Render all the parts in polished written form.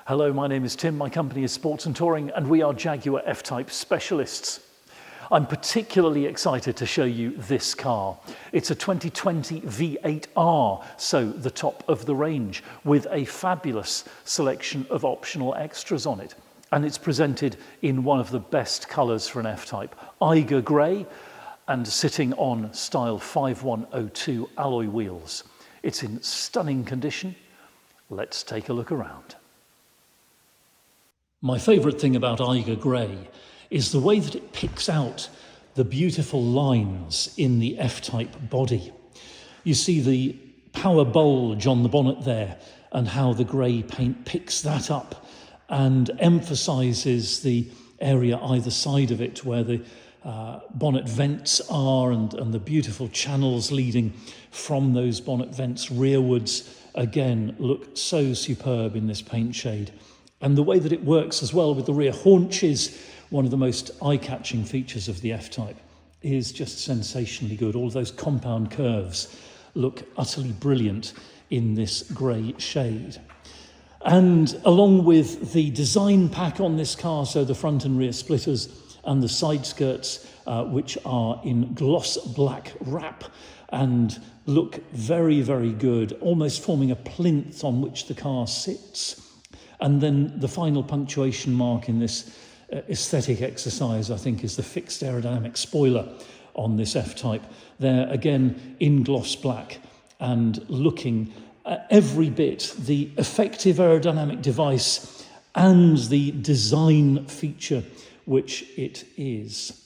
Hello, my name is Tim, my company is Sports and Touring, and we are Jaguar F-Type specialists. I'm particularly excited to show you this car. It's a 2020 V8R, so the top of the range, with a fabulous selection of optional extras on it. And it's presented in one of the best colours for an F-Type, Eiger Grey, and sitting on style 5102 alloy wheels. It's in stunning condition. Let's take a look around. My favourite thing about Eiger Grey is the way that it picks out the beautiful lines in the F-Type body. You see the power bulge on the bonnet there and how the grey paint picks that up and emphasises the area either side of it where the bonnet vents are and the beautiful channels leading from those bonnet vents rearwards again look so superb in this paint shade. And the way that it works as well with the rear haunches, one of the most eye-catching features of the F-Type, is just sensationally good. All of those compound curves look utterly brilliant in this grey shade. And along with the design pack on this car, so the front and rear splitters and the side skirts, which are in gloss black wrap and look very, very good, almost forming a plinth on which the car sits. And then the final punctuation mark in this aesthetic exercise, I think, is the fixed aerodynamic spoiler on this F-Type. There, again, in gloss black and looking every bit the effective aerodynamic device and the design feature which it is.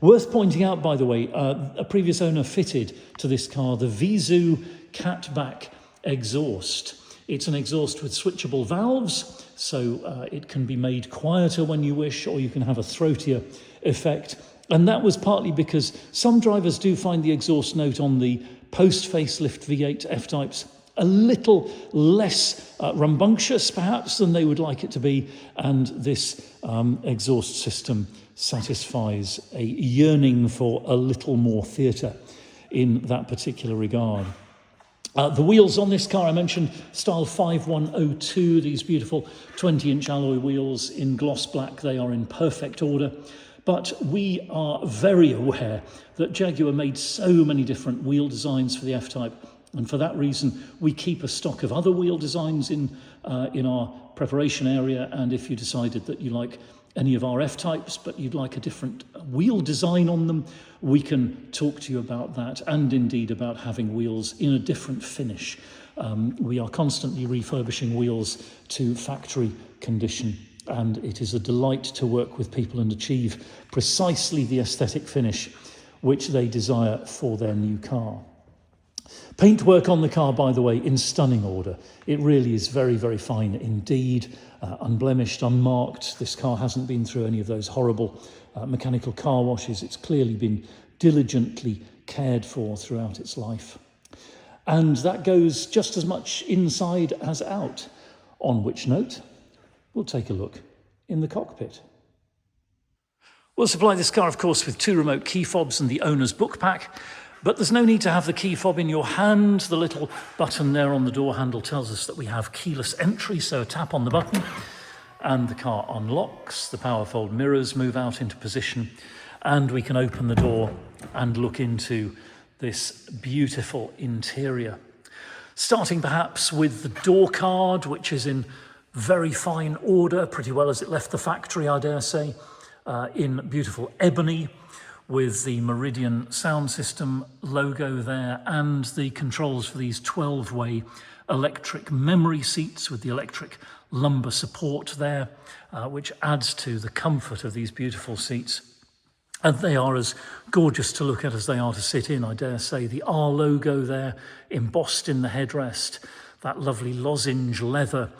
Worth pointing out, by the way, a previous owner fitted to this car the Visu catback exhaust. It's an exhaust with switchable valves, so it can be made quieter when you wish, or you can have a throatier effect. And that was partly because some drivers do find the exhaust note on the post-facelift V8 F-Types a little less rambunctious, perhaps, than they would like it to be. And this exhaust system satisfies a yearning for a little more theatre in that particular regard. The wheels on this car, I mentioned style 5102, these beautiful 20-inch alloy wheels in gloss black. They are in perfect order. But we are very aware that Jaguar made so many different wheel designs for the F-Type. And for that reason, we keep a stock of other wheel designs in our preparation area. And if you decided that you like any of our F-Types, but you'd like a different wheel design on them, we can talk to you about that, and indeed about having wheels in a different finish. We are constantly refurbishing wheels to factory condition, and it is a delight to work with people and achieve precisely the aesthetic finish which they desire for their new car. Paintwork on the car, by the way, in stunning order. It really is very, very fine indeed, unblemished, unmarked. This car hasn't been through any of those horrible mechanical car washes. It's clearly been diligently cared for throughout its life. And that goes just as much inside as out, on which note, we'll take a look in the cockpit. We'll supply this car, of course, with 2 remote key fobs and the owner's book pack. But there's no need to have the key fob in your hand. The little button there on the door handle tells us that we have keyless entry, so a tap on the button and the car unlocks. The power fold mirrors move out into position and we can open the door and look into this beautiful interior. Starting perhaps with the door card, which is in very fine order, pretty well as it left the factory, I dare say, in beautiful ebony, with the Meridian sound system logo there and the controls for these 12-way electric memory seats with the electric lumbar support there, which adds to the comfort of these beautiful seats. And they are as gorgeous to look at as they are to sit in, I dare say. The R logo there embossed in the headrest, that lovely lozenge leather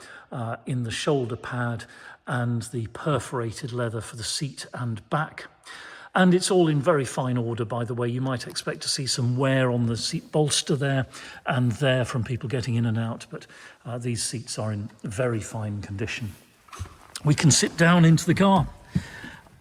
in the shoulder pad, and the perforated leather for the seat and back. And it's all in very fine order, by the way. You might expect to see some wear on the seat bolster there and there from people getting in and out, but these seats are in very fine condition. We can sit down into the car.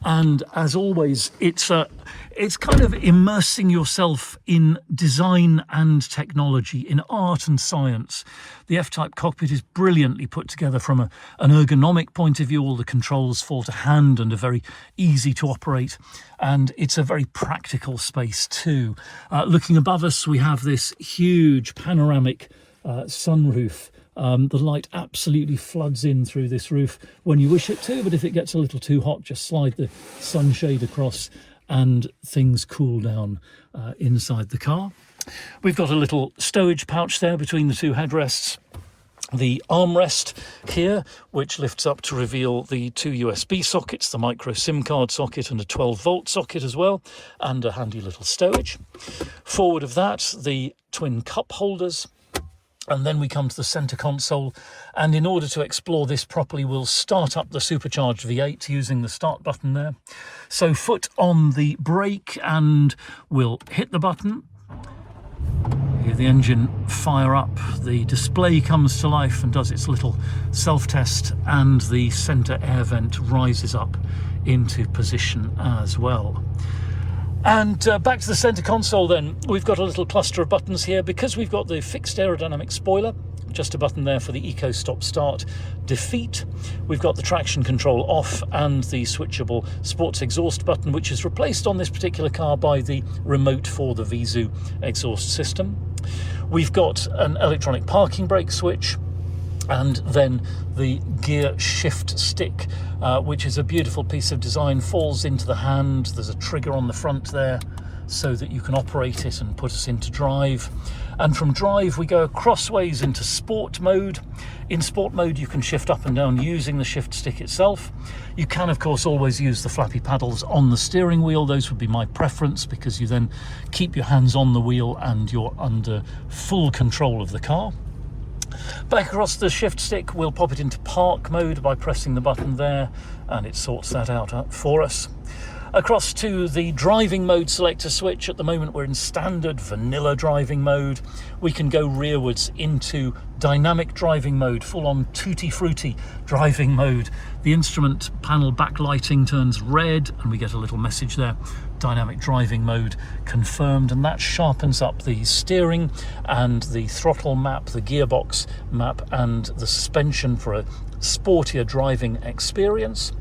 And as always, it's kind of immersing yourself in design and technology, in art and science. The F-Type cockpit is brilliantly put together from an ergonomic point of view. All the controls fall to hand and are very easy to operate. And it's a very practical space too. Looking above us, we have this huge panoramic sunroof. The light absolutely floods in through this roof when you wish it to, but if it gets a little too hot, just slide the sunshade across and things cool down inside the car. We've got a little stowage pouch there between the two headrests. The armrest here, which lifts up to reveal the two USB sockets, the micro SIM card socket and a 12-volt socket as well, and a handy little stowage. Forward of that, the twin cup holders. And then we come to the centre console, and in order to explore this properly, we'll start up the supercharged V8 using the start button there. So foot on the brake and we'll hit the button. Hear the engine fire up, the display comes to life and does its little self-test, and the centre air vent rises up into position as well. And back to the centre console then, we've got a little cluster of buttons here. Because we've got the fixed aerodynamic spoiler, just a button there for the eco stop start defeat. We've got the traction control off and the switchable sports exhaust button, which is replaced on this particular car by the remote for the Vizu exhaust system. We've got an electronic parking brake switch, and then the gear shift stick, which is a beautiful piece of design, falls into the hand. There's a trigger on the front there so that you can operate it and put us into drive. And from drive we go crossways into sport mode. In sport mode you can shift up and down using the shift stick itself. You can of course always use the flappy paddles on the steering wheel. Those would be my preference, because you then keep your hands on the wheel and you're under full control of the car. Back across the shift stick, we'll pop it into park mode by pressing the button there, and it sorts that out for us. Across to the driving mode selector switch. At the moment we're in standard vanilla driving mode. We can go rearwards into dynamic driving mode, full on tutti frutti driving mode. The instrument panel backlighting turns red and we get a little message there, dynamic driving mode confirmed, and that sharpens up the steering and the throttle map, the gearbox map and the suspension for a sportier driving experience.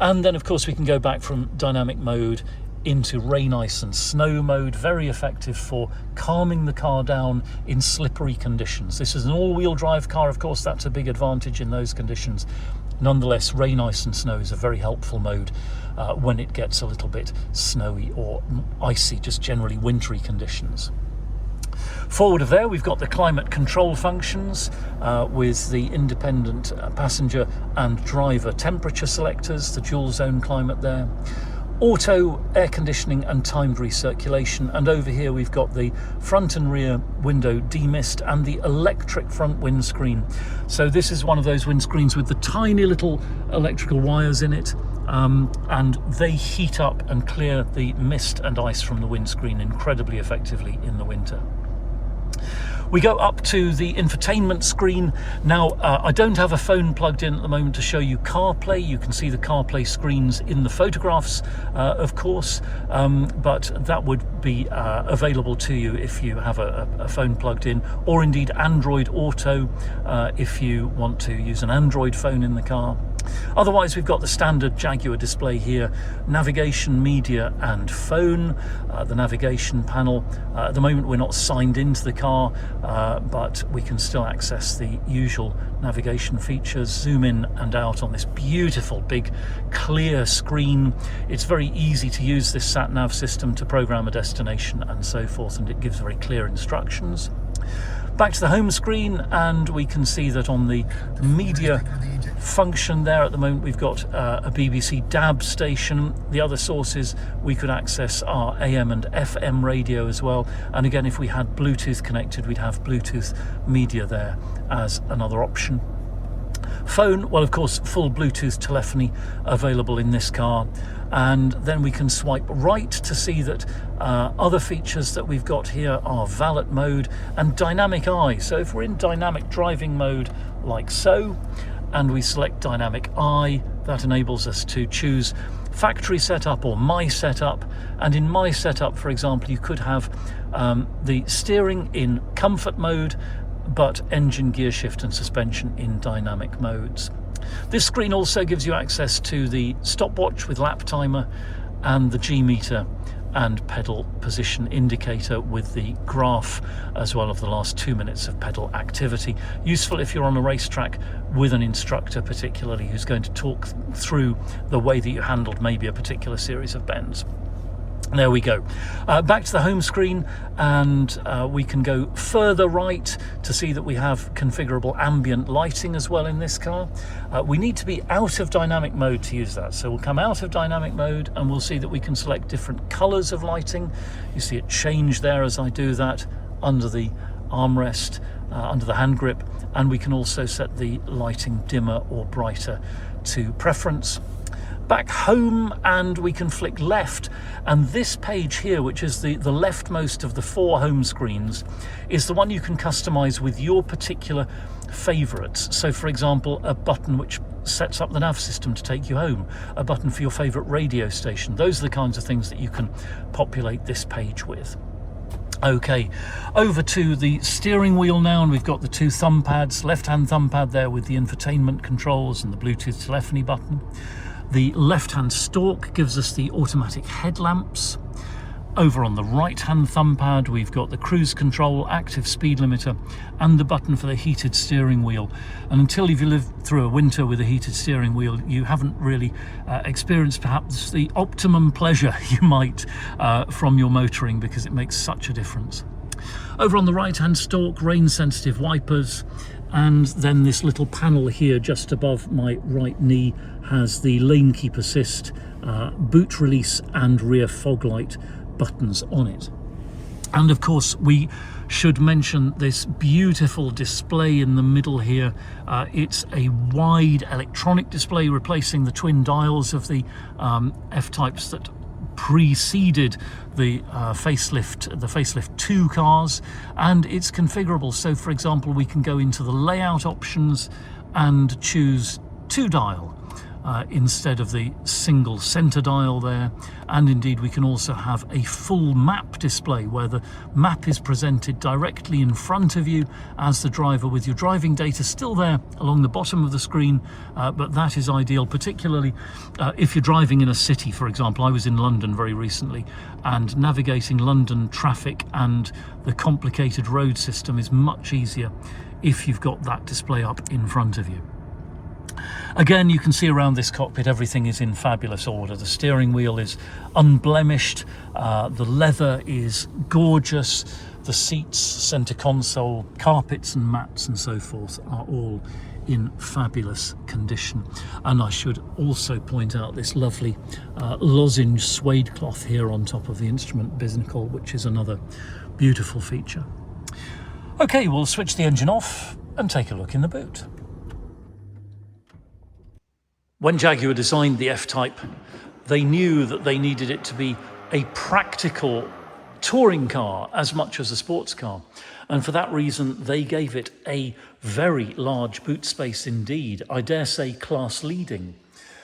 And then of course we can go back from dynamic mode into rain, ice and snow mode. Very effective for calming the car down in slippery conditions. This is an all-wheel drive car, of course that's a big advantage in those conditions. Nonetheless, rain, ice and snow is a very helpful mode when it gets a little bit snowy or icy, just generally wintry conditions. Forward of there we've got the climate control functions with the independent passenger and driver temperature selectors, the dual zone climate there, auto air conditioning and timed recirculation, and over here we've got the front and rear window demist and the electric front windscreen. So this is one of those windscreens with the tiny little electrical wires in it, and they heat up and clear the mist and ice from the windscreen incredibly effectively in the winter. We go up to the infotainment screen. Now, I don't have a phone plugged in at the moment to show you CarPlay. You can see the CarPlay screens in the photographs, of course, but that would be available to you if you have a phone plugged in, or indeed Android Auto if you want to use an Android phone in the car. Otherwise, we've got the standard Jaguar display here, navigation, media and phone. The navigation panel, at the moment we're not signed into the car, but we can still access the usual navigation features, zoom in and out on this beautiful big clear screen. It's very easy to use this sat-nav system to program a destination and so forth, and it gives very clear instructions. Back to the home screen, and we can see that on the media function there at the moment we've got a BBC DAB station. The other sources we could access are AM and FM radio as well, and again if we had Bluetooth connected we'd have Bluetooth media there as another option. Phone, well of course full Bluetooth telephony available in this car, and then we can swipe right to see that other features that we've got here are valet mode and dynamic eye. So if we're in dynamic driving mode like so, and we select dynamic eye, that enables us to choose factory setup or my setup. And in my setup, for example, you could have the steering in comfort mode, but engine, gear shift and suspension in dynamic modes. This screen also gives you access to the stopwatch with lap timer and the G meter and pedal position indicator with the graph as well of the last 2 minutes of pedal activity. Useful if you're on a racetrack with an instructor particularly who's going to talk through the way that you handled maybe a particular series of bends. There we go. Back to the home screen, and we can go further right to see that we have configurable ambient lighting as well in this car. We need to be out of dynamic mode to use that. So we'll come out of dynamic mode and we'll see that we can select different colors of lighting. You see it change there as I do that under the armrest, under the hand grip, and we can also set the lighting dimmer or brighter to preference. Back home, and we can flick left, and this page here, which is the leftmost of the 4 home screens, is the one you can customize with your particular favorites. So for example, a button which sets up the nav system to take you home, a button for your favorite radio station. Those are the kinds of things that you can populate this page with. Okay, over to the steering wheel now, and we've got the 2 thumb pads, left-hand thumb pad there with the infotainment controls and the Bluetooth telephony button. The left-hand stalk gives us the automatic headlamps. Over on the right-hand thumb pad, we've got the cruise control, active speed limiter, and the button for the heated steering wheel. And until you've lived through a winter with a heated steering wheel, you haven't really experienced perhaps the optimum pleasure you might from your motoring, because it makes such a difference. Over on the right-hand stalk, rain-sensitive wipers, and then this little panel here just above my right knee has the lane keep assist, boot release and rear fog light buttons on it. And of course we should mention this beautiful display in the middle here. It's a wide electronic display replacing the twin dials of the F-types that preceded the facelift 2 cars, and it's configurable. So for example, we can go into the layout options and choose 2 dial instead of the single center dial there. And indeed we can also have a full map display where the map is presented directly in front of you as the driver, with your driving data still there along the bottom of the screen, but that is ideal, particularly if you're driving in a city. For example, I was in London very recently, and navigating London traffic and the complicated road system is much easier if you've got that display up in front of you. Again, you can see around this cockpit everything is in fabulous order. The steering wheel is unblemished, the leather is gorgeous, the seats, centre console, carpets and mats and so forth are all in fabulous condition. And I should also point out this lovely lozenge suede cloth here on top of the instrument binnacle, which is another beautiful feature. Okay, we'll switch the engine off and take a look in the boot. When Jaguar designed the F-Type, they knew that they needed it to be a practical touring car as much as a sports car. And for that reason, they gave it a very large boot space indeed. I dare say class leading,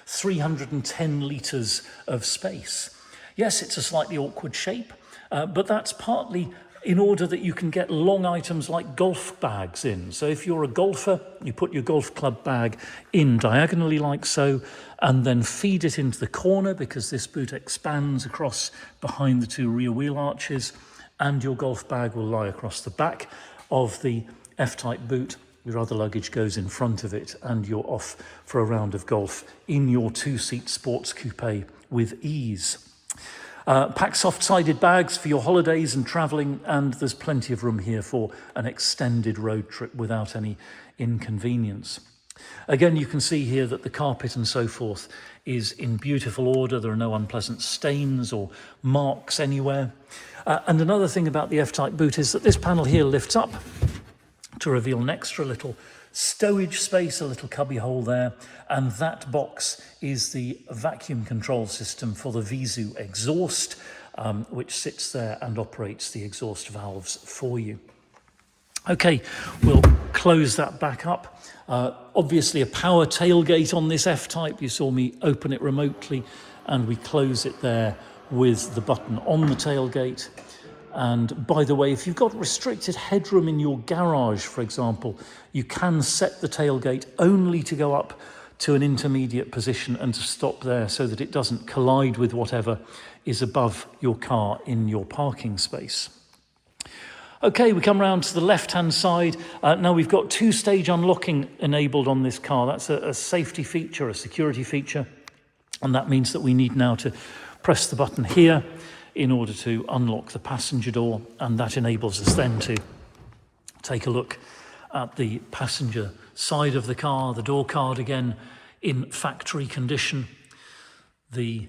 310 litres of space. Yes, it's a slightly awkward shape, but that's partly in order that you can get long items like golf bags in. So if you're a golfer, you put your golf club bag in diagonally like so, and then feed it into the corner, because this boot expands across behind the 2 rear wheel arches, and your golf bag will lie across the back of the F-Type boot. Your other luggage goes in front of it, and you're off for a round of golf in your 2-seat sports coupe with ease. Pack soft-sided bags for your holidays and travelling, and there's plenty of room here for an extended road trip without any inconvenience. Again, you can see here that the carpet and so forth is in beautiful order. There are no unpleasant stains or marks anywhere. And another thing about the F-Type boot is that this panel here lifts up to reveal an extra little stowage space, a little cubby hole there, and that box is the vacuum control system for the Visu exhaust, which sits there and operates the exhaust valves for you. Okay, we'll close that back up. Obviously a power tailgate on this F-Type. You saw me open it remotely and we close it there with the button on the tailgate. And by the way, if you've got restricted headroom in your garage, for example, you can set the tailgate only to go up to an intermediate position and to stop there so that it doesn't collide with whatever is above your car in your parking space. Okay, we come round to the left-hand side. Now we've got two-stage unlocking enabled on this car. That's a safety feature, a security feature. And that means that we need now to press the button here in order to unlock the passenger door. And that enables us then to take a look at the passenger side of the car, the door card again in factory condition, the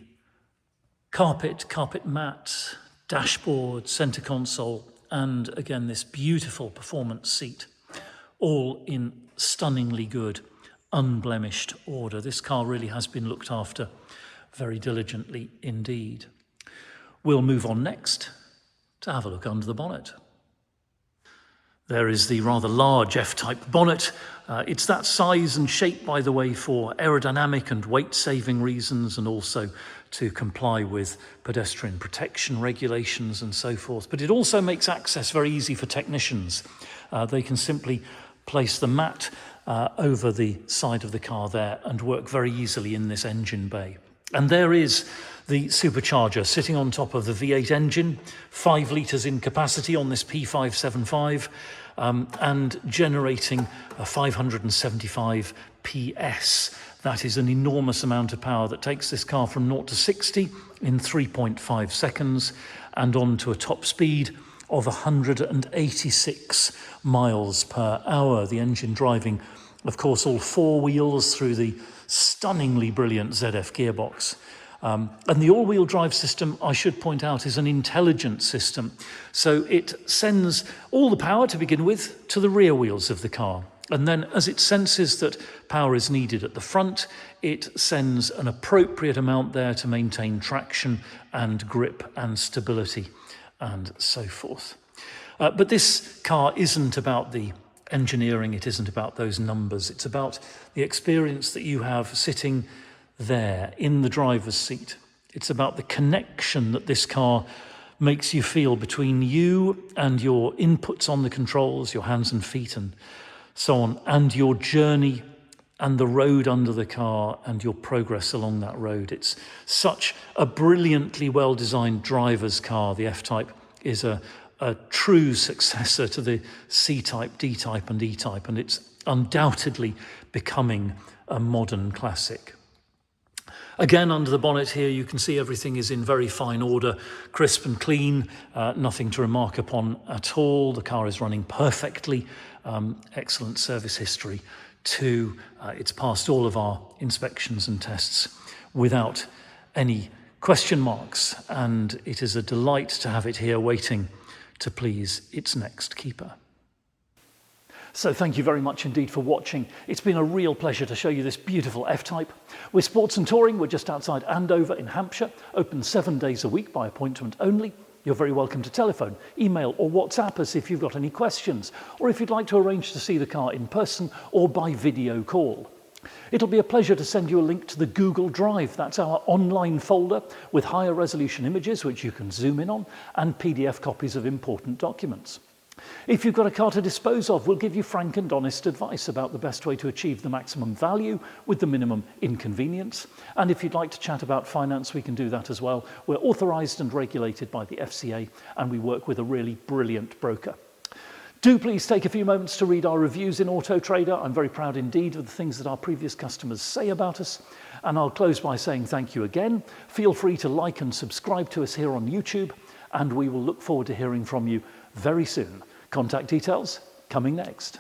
carpet mat, dashboard, center console, and again this beautiful performance seat, all in stunningly good, unblemished order. This car really has been looked after very diligently indeed. We'll move on next to have a look under the bonnet. There is the rather large F-type bonnet. It's that size and shape, by the way, for aerodynamic and weight-saving reasons, and also to comply with pedestrian protection regulations and so forth. But it also makes access very easy for technicians. They can simply place the mat over the side of the car there and work very easily in this engine bay. And there is the supercharger sitting on top of the V8 engine, 5 litres in capacity on this P575, and generating a 575 PS. That is an enormous amount of power that takes this car from 0 to 60 in 3.5 seconds and on to a top speed of 186 miles per hour. The engine driving, of course, all 4 wheels through the stunningly brilliant ZF gearbox. And the all-wheel drive system, I should point out, is an intelligent system. So it sends all the power to begin with to the rear wheels of the car. And then as it senses that power is needed at the front, it sends an appropriate amount there to maintain traction and grip and stability and so forth. But this car isn't about the engineering, it isn't about those numbers, it's about the experience that you have sitting there in the driver's seat. It's about the connection that this car makes you feel between you and your inputs on the controls, your hands and feet and so on, and your journey and the road under the car and your progress along that road. It's such a brilliantly well-designed driver's car. The F-Type is a true successor to the C-Type, D-Type and E-Type, and it's undoubtedly becoming a modern classic. Again, under the bonnet here, you can see everything is in very fine order, crisp and clean, nothing to remark upon at all. The car is running perfectly, excellent service history too. It's passed all of our inspections and tests without any question marks, and it is a delight to have it here waiting to please its next keeper. So thank you very much indeed for watching. It's been a real pleasure to show you this beautiful F-Type. We're Sports and Touring. We're just outside Andover in Hampshire, open 7 days a week by appointment only. You're very welcome to telephone, email or WhatsApp us if you've got any questions, or if you'd like to arrange to see the car in person or by video call. It'll be a pleasure to send you a link to the Google Drive. That's our online folder with higher resolution images which you can zoom in on and PDF copies of important documents. If you've got a car to dispose of, we'll give you frank and honest advice about the best way to achieve the maximum value with the minimum inconvenience. And if you'd like to chat about finance, we can do that as well. We're authorised and regulated by the FCA, and we work with a really brilliant broker. Do please take a few moments to read our reviews in Auto Trader. I'm very proud indeed of the things that our previous customers say about us. And I'll close by saying thank you again. Feel free to like and subscribe to us here on YouTube, and we will look forward to hearing from you very soon. Contact details coming next.